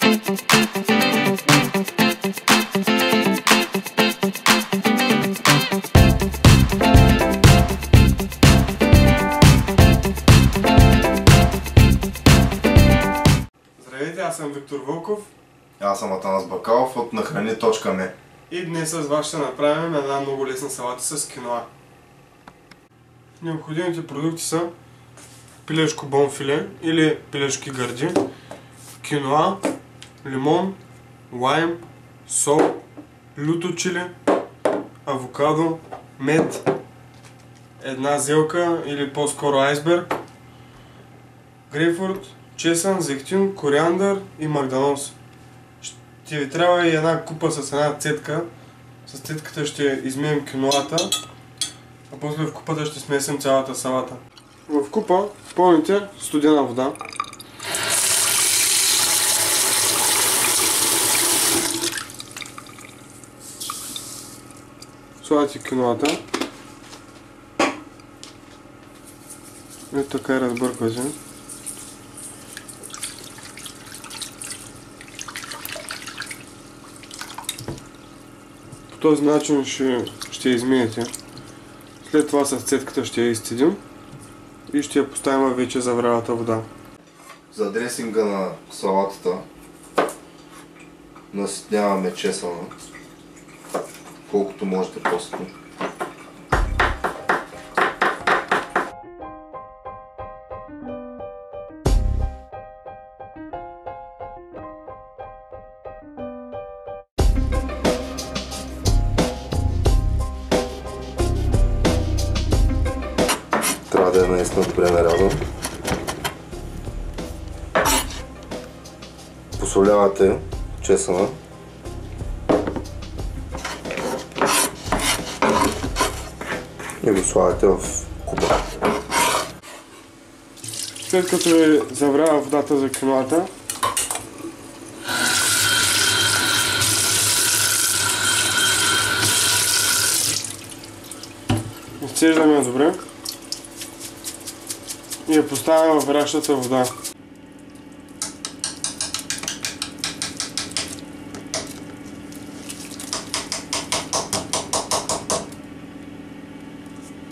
Здравейте, аз съм Виктор Вълков. Аз съм Атанас Бакалов от Нахрани.me. И днес с вас ще направим една много лесна салата с киноа. Необходимите продукти са пилешко бонфиле или пилешки гърди, киноа, лимон, лайм, сол, люто чили, авокадо, мед, една зелка или по-скоро айсберг, грейпфрут, чесън, зехтин, кориандър и марганос. Ще ви трябва и една купа с една цетка. С цетката ще измием киноата, а после в купата ще смесим цялата салата. В купа пълните студена вода. Слагате киноата. И така и разбърквате. По този начин ще измиете. След това с цетката ще я изцедим и ще я поставим вече заврялата вода. За дресинга на салатата наситняваме чесъна, колкото можете по-ситно. Трябва да е наистина добре нарязан. Посолявате чесъна. И го слагате в купа. След като е завряла водата за киноата, изцеждаме добре и я поставяме в варящата вода.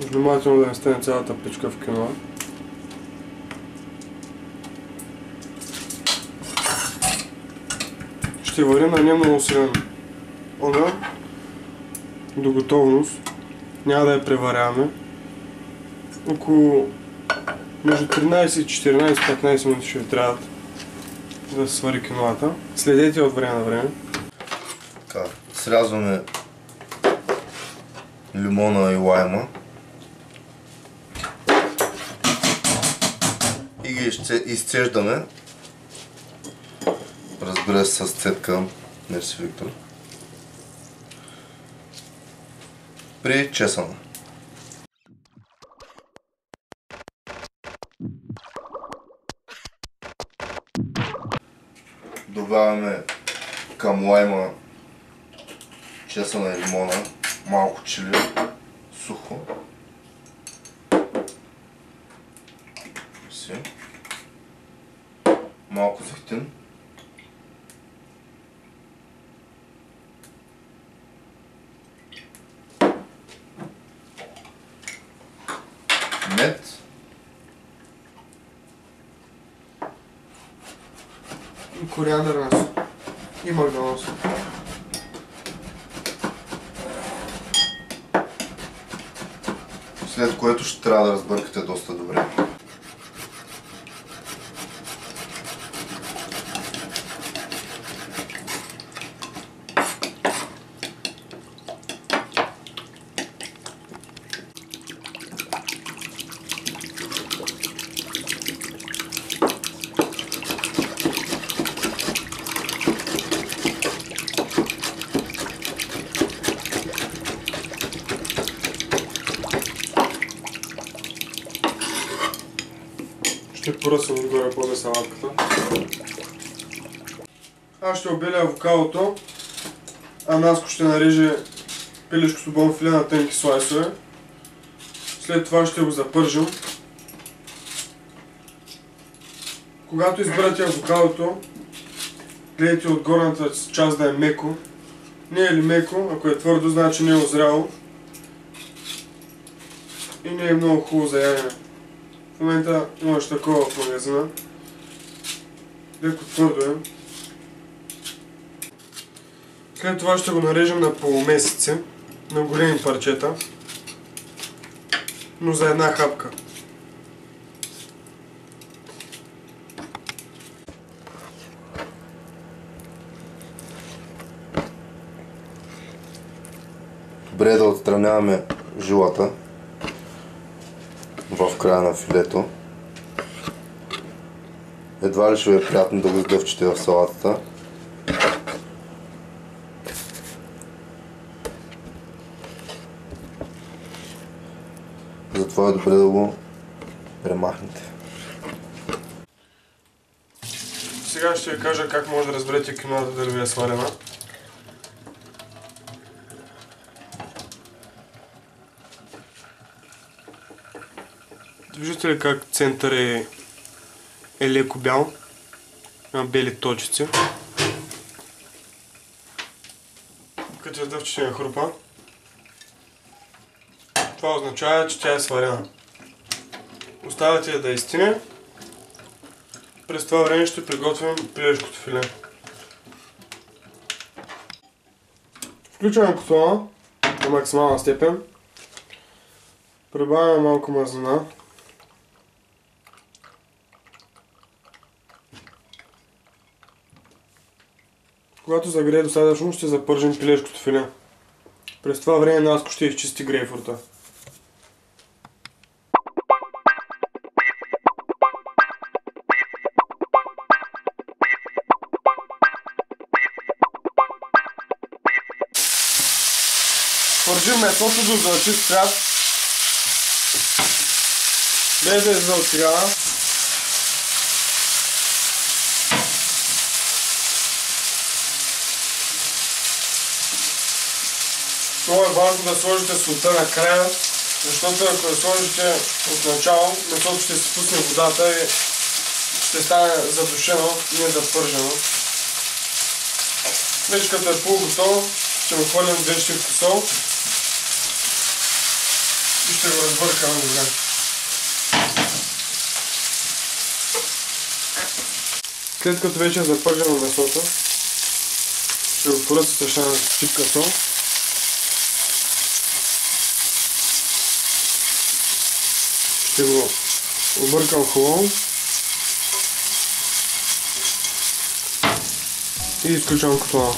Внимателно да не стане цялата пичка в киноа. Ще варим на немного силен огън до готовност. Няма да я преваряваме. Около между 13 и 14-15 минути ще ви трябват да се свари киноата. Следете от време на време. Така, срязваме лимона и лайма и ги изцеждаме, разбира се, с цетка. Мерси, Виктор. При чесъна. Добавяме към лайма, чесъна и лимона малко чили сухо. Малко зехтин. Мед. И кориандър и марганос. След което ще трябва да разбъркате доста добре. Ще поръсвам отгоре по салатката. Аз ще обеля авокадото, а Наско ще нареже пилешкото бонфиле на тънки слайсове. След това ще го запържим. Когато изберете авокадото, гледайте от горната част да е меко. Не е ли меко, ако е твърдо, значи не е озряло. И не е много хубаво за ядене. В момента имаш такова в магазина. Леко твърдо е. След това ще го нарежем на полумесеци, на големи парчета, но за една хапка. Добре е да отстраняваме жилата в края на филето. Едва ли ще ви е приятно да го сдъвчете в салатата. Затова е добре да го премахнете. Сега ще ви кажа как може да разберете киноата дали ви е сварена. Виждате ли как център е леко бял? Има бели точици. Като я сдъвчите на хрупа. Това означава, че тя е сварена. Оставяте я да изстине. През това време ще приготвим пилешкото филе. Включваме котлона на максимална степен. Прибавяме малко мазнина. Когато загрее достатъчно, ще запържим пилешкото филе. През това време Наско ще изчисти грейпфрута. Пържим месото до златист цвят, без да иззълтява. Много е важно да сложите солта накрая, защото ако я сложите от начало, месото ще се пусне водата и ще стане задушено, не запържено. Вече като е полуготово, ще му хвърлим 2 щипки сол и ще го разбъркаме добре. След като вече е запържено месото, ще го поръцате с една щипка сол. Ще го объркам хубаво и изключвам котлона.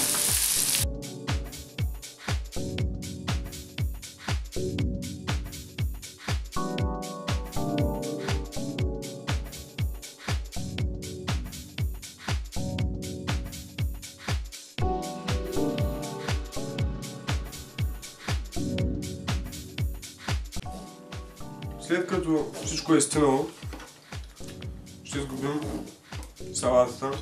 След като всичко е стинало, ще изгубим салатата.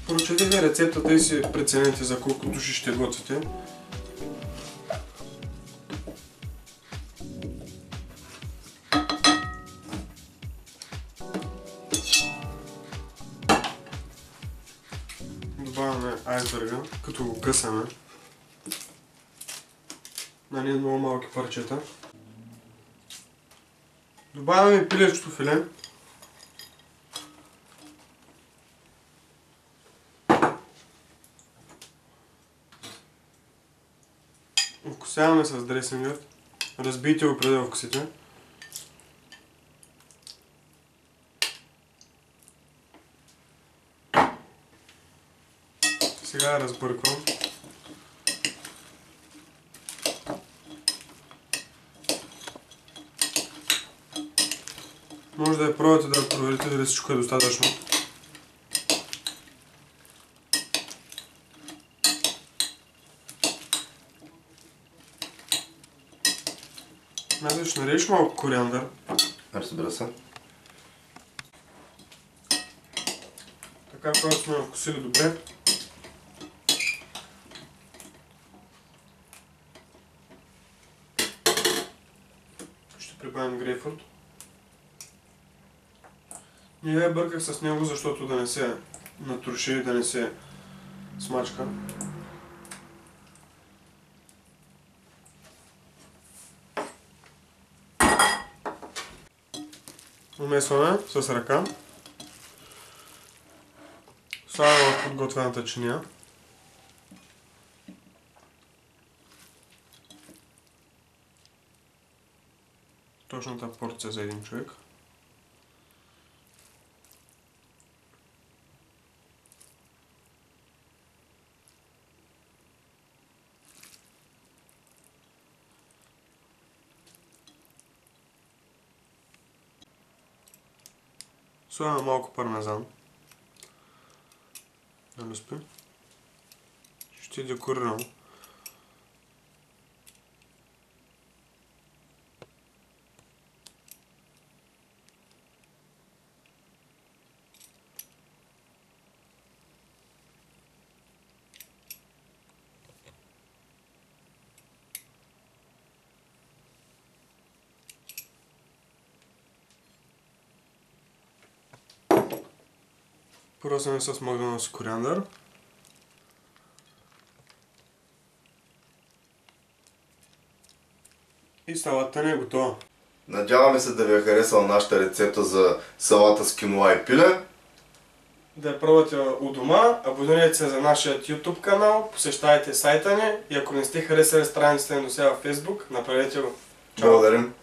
Прочетете рецептата и си преценете за колко души ще готвите. Добавяме айсберга, като го късаме на не много малки парчета. Добавяме пилешкото филе. Вкусяваме с дресингът. Разбийте го преди да вкусите. Сега я разбърквам. Може да я пробвате да проверите дали всичко е достатъчно. Мисля, ще нарежеш малко кориандър. Разбира се. Така, когато сме вкусили добре. Ще прибавим грейпфрут. И я бърках с него, защото да не се натруши, да не се смачка. Умесваме с ръка. Слагаме в подготвената чиния. Точната порция за един човек. Слагаме малко пармезан. Нали спи? Ще декорирам. Поръсваме с магданоси кориандър. И салата ни е готова. Надяваме се да ви е харесала нашата рецепта за салата с киноа и пиле. Да я пробвате у дома, абонирайте се за нашия YouTube канал, посещайте сайта ни и ако не сте харесали страницата ни до сега в Facebook, направете го. Чао! Благодарим!